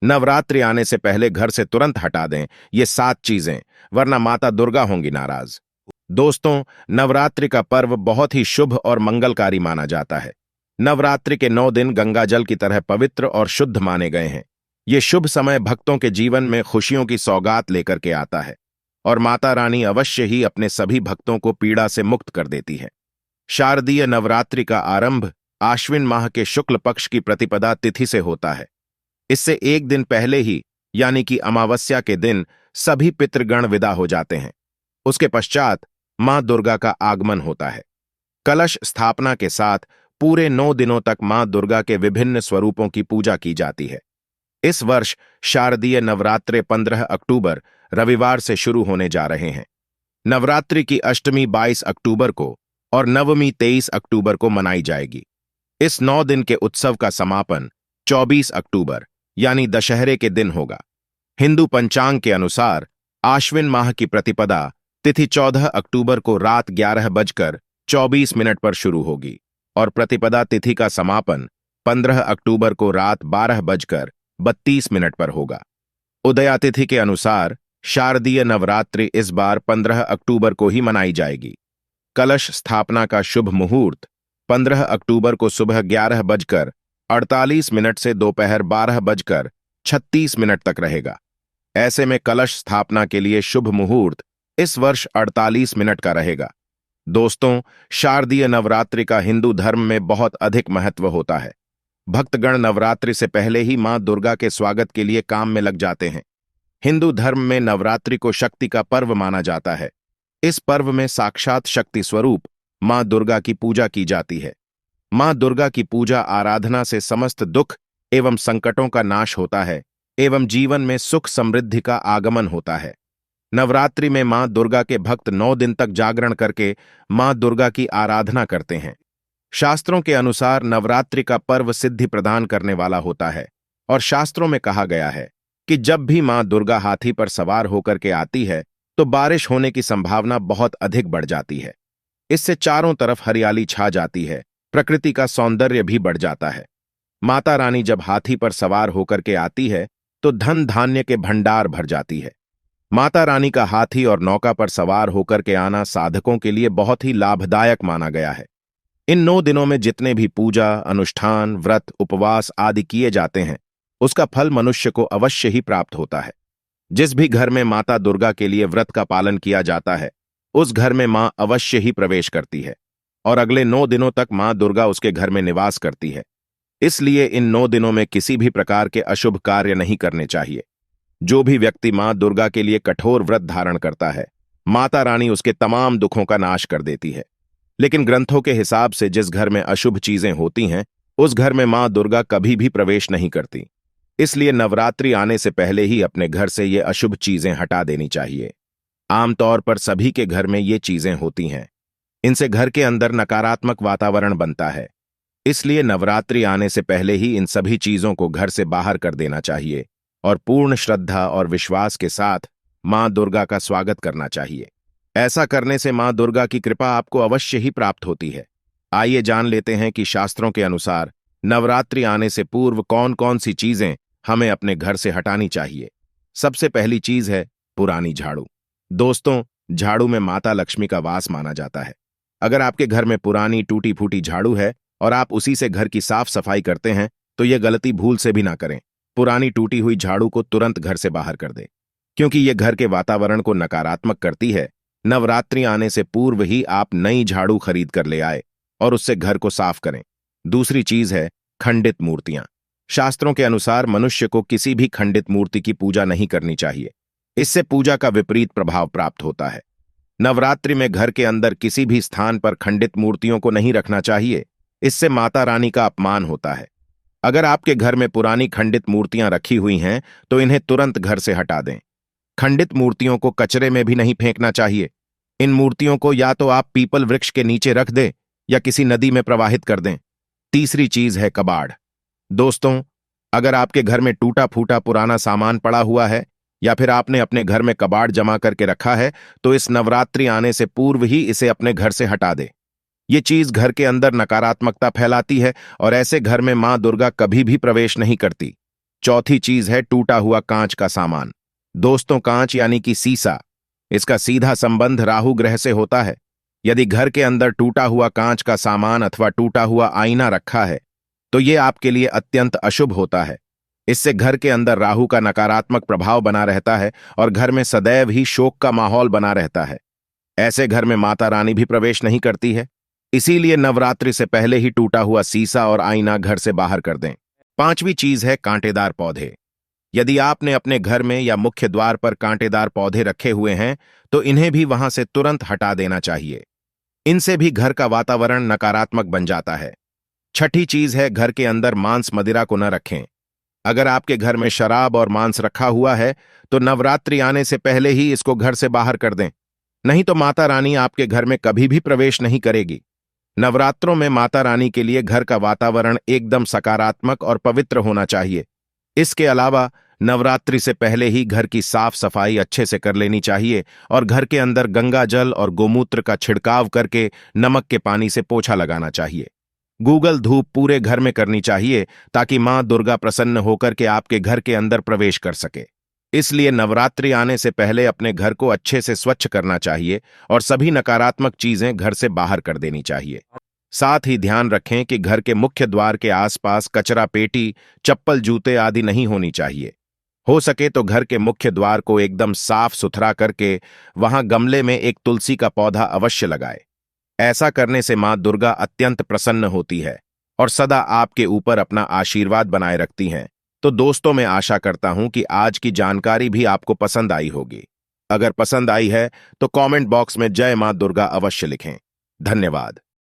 नवरात्रि आने से पहले घर से तुरंत हटा दें ये 7 चीजें, वरना माता दुर्गा होंगी नाराज। दोस्तों, नवरात्रि का पर्व बहुत ही शुभ और मंगलकारी माना जाता है। नवरात्रि के 9 दिन गंगा जल की तरह पवित्र और शुद्ध माने गए हैं। ये शुभ समय भक्तों के जीवन में खुशियों की सौगात लेकर के आता है और माता रानी अवश्य ही अपने सभी भक्तों को पीड़ा से मुक्त कर देती है। शारदीय नवरात्रि का आरंभ आश्विन माह के शुक्ल पक्ष की प्रतिपदा तिथि से होता है। इससे एक दिन पहले ही, यानी कि अमावस्या के दिन, सभी पितृगण विदा हो जाते हैं। उसके पश्चात मां दुर्गा का आगमन होता है। कलश स्थापना के साथ पूरे 9 दिनों तक मां दुर्गा के विभिन्न स्वरूपों की पूजा की जाती है। इस वर्ष शारदीय नवरात्रे 15 अक्टूबर रविवार से शुरू होने जा रहे हैं। नवरात्रि की अष्टमी 22 अक्टूबर को और नवमी 23 अक्टूबर को मनाई जाएगी। इस 9 दिन के उत्सव का समापन 24 अक्टूबर यानी दशहरे के दिन होगा। हिंदू पंचांग के अनुसार आश्विन माह की प्रतिपदा तिथि 14 अक्टूबर को रात 11:24 पर शुरू होगी और प्रतिपदा तिथि का समापन 15 अक्टूबर को रात 12:32 पर होगा। उदया तिथि के अनुसार शारदीय नवरात्रि इस बार 15 अक्टूबर को ही मनाई जाएगी। कलश स्थापना का शुभ मुहूर्त 15 अक्टूबर को सुबह 11:48 से दोपहर 12:36 तक रहेगा। ऐसे में कलश स्थापना के लिए शुभ मुहूर्त इस वर्ष 48 मिनट का रहेगा। दोस्तों, शारदीय नवरात्रि का हिंदू धर्म में बहुत अधिक महत्व होता है। भक्तगण नवरात्रि से पहले ही मां दुर्गा के स्वागत के लिए काम में लग जाते हैं। हिंदू धर्म में नवरात्रि को शक्ति का पर्व माना जाता है। इस पर्व में साक्षात शक्ति स्वरूप मां दुर्गा की पूजा की जाती है। मां दुर्गा की पूजा आराधना से समस्त दुख एवं संकटों का नाश होता है एवं जीवन में सुख समृद्धि का आगमन होता है। नवरात्रि में मां दुर्गा के भक्त 9 दिन तक जागरण करके मां दुर्गा की आराधना करते हैं। शास्त्रों के अनुसार नवरात्रि का पर्व सिद्धि प्रदान करने वाला होता है और शास्त्रों में कहा गया है कि जब भी मां दुर्गा हाथी पर सवार होकर के आती है तो बारिश होने की संभावना बहुत अधिक बढ़ जाती है। इससे चारों तरफ हरियाली छा जाती है, प्रकृति का सौंदर्य भी बढ़ जाता है। माता रानी जब हाथी पर सवार होकर के आती है तो धन धान्य के भंडार भर जाती है। माता रानी का हाथी और नौका पर सवार होकर के आना साधकों के लिए बहुत ही लाभदायक माना गया है। इन 9 दिनों में जितने भी पूजा, अनुष्ठान, व्रत, उपवास आदि किए जाते हैं, उसका फल मनुष्य को अवश्य ही प्राप्त होता है। जिस भी घर में माता दुर्गा के लिए व्रत का पालन किया जाता है, उस घर में मां अवश्य ही प्रवेश करती है और अगले 9 दिनों तक मां दुर्गा उसके घर में निवास करती है। इसलिए इन 9 दिनों में किसी भी प्रकार के अशुभ कार्य नहीं करने चाहिए। जो भी व्यक्ति मां दुर्गा के लिए कठोर व्रत धारण करता है, माता रानी उसके तमाम दुखों का नाश कर देती है। लेकिन ग्रंथों के हिसाब से जिस घर में अशुभ चीजें होती हैं, उस घर में मां दुर्गा कभी भी प्रवेश नहीं करती। इसलिए नवरात्रि आने से पहले ही अपने घर से ये अशुभ चीजें हटा देनी चाहिए। आमतौर पर सभी के घर में ये चीजें होती हैं। इनसे घर के अंदर नकारात्मक वातावरण बनता है। इसलिए नवरात्रि आने से पहले ही इन सभी चीजों को घर से बाहर कर देना चाहिए और पूर्ण श्रद्धा और विश्वास के साथ मां दुर्गा का स्वागत करना चाहिए। ऐसा करने से मां दुर्गा की कृपा आपको अवश्य ही प्राप्त होती है। आइए जान लेते हैं कि शास्त्रों के अनुसार नवरात्रि आने से पूर्व कौन कौन सी चीजें हमें अपने घर से हटानी चाहिए। सबसे पहली चीज है पुरानी झाड़ू। दोस्तों, झाड़ू में माता लक्ष्मी का वास माना जाता है। अगर आपके घर में पुरानी टूटी फूटी झाड़ू है और आप उसी से घर की साफ सफाई करते हैं, तो यह गलती भूल से भी ना करें। पुरानी टूटी हुई झाड़ू को तुरंत घर से बाहर कर दें, क्योंकि यह घर के वातावरण को नकारात्मक करती है। नवरात्रि आने से पूर्व ही आप नई झाड़ू खरीद कर ले आए और उससे घर को साफ करें। दूसरी चीज है खंडित मूर्तियां। शास्त्रों के अनुसार मनुष्य को किसी भी खंडित मूर्ति की पूजा नहीं करनी चाहिए। इससे पूजा का विपरीत प्रभाव प्राप्त होता है। नवरात्रि में घर के अंदर किसी भी स्थान पर खंडित मूर्तियों को नहीं रखना चाहिए। इससे माता रानी का अपमान होता है। अगर आपके घर में पुरानी खंडित मूर्तियां रखी हुई हैं, तो इन्हें तुरंत घर से हटा दें। खंडित मूर्तियों को कचरे में भी नहीं फेंकना चाहिए। इन मूर्तियों को या तो आप पीपल वृक्ष के नीचे रख दें या किसी नदी में प्रवाहित कर दें। तीसरी चीज है कबाड़। दोस्तों, अगर आपके घर में टूटा फूटा पुराना सामान पड़ा हुआ है या फिर आपने अपने घर में कबाड़ जमा करके रखा है, तो इस नवरात्रि आने से पूर्व ही इसे अपने घर से हटा दे। ये चीज घर के अंदर नकारात्मकता फैलाती है और ऐसे घर में मां दुर्गा कभी भी प्रवेश नहीं करती। चौथी चीज है टूटा हुआ कांच का सामान। दोस्तों, कांच यानी कि सीसा, इसका सीधा संबंध राहु ग्रह से होता है। यदि घर के अंदर टूटा हुआ कांच का सामान अथवा टूटा हुआ आईना रखा है तो ये आपके लिए अत्यंत अशुभ होता है। इससे घर के अंदर राहु का नकारात्मक प्रभाव बना रहता है और घर में सदैव ही शोक का माहौल बना रहता है। ऐसे घर में माता रानी भी प्रवेश नहीं करती है। इसीलिए नवरात्रि से पहले ही टूटा हुआ सीसा और आईना घर से बाहर कर दें। पांचवी चीज है कांटेदार पौधे। यदि आपने अपने घर में या मुख्य द्वार पर कांटेदार पौधे रखे हुए हैं तो इन्हें भी वहां से तुरंत हटा देना चाहिए। इनसे भी घर का वातावरण नकारात्मक बन जाता है। छठी चीज है घर के अंदर मांस मदिरा को न रखें। अगर आपके घर में शराब और मांस रखा हुआ है तो नवरात्रि आने से पहले ही इसको घर से बाहर कर दें, नहीं तो माता रानी आपके घर में कभी भी प्रवेश नहीं करेगी। नवरात्रों में माता रानी के लिए घर का वातावरण एकदम सकारात्मक और पवित्र होना चाहिए। इसके अलावा नवरात्रि से पहले ही घर की साफ सफाई अच्छे से कर लेनी चाहिए और घर के अंदर गंगा जल और गोमूत्र का छिड़काव करके नमक के पानी से पोछा लगाना चाहिए। गूगल धूप पूरे घर में करनी चाहिए ताकि मां दुर्गा प्रसन्न होकर के आपके घर के अंदर प्रवेश कर सके। इसलिए नवरात्रि आने से पहले अपने घर को अच्छे से स्वच्छ करना चाहिए और सभी नकारात्मक चीजें घर से बाहर कर देनी चाहिए। साथ ही ध्यान रखें कि घर के मुख्य द्वार के आसपास कचरा पेटी, चप्पल, जूते आदि नहीं होनी चाहिए। हो सके तो घर के मुख्य द्वार को एकदम साफ सुथरा करके वहां गमले में एक तुलसी का पौधा अवश्य लगाए। ऐसा करने से मां दुर्गा अत्यंत प्रसन्न होती है और सदा आपके ऊपर अपना आशीर्वाद बनाए रखती हैं। तो दोस्तों, मैं आशा करता हूं कि आज की जानकारी भी आपको पसंद आई होगी। अगर पसंद आई है तो कमेंट बॉक्स में जय मां दुर्गा अवश्य लिखें। धन्यवाद।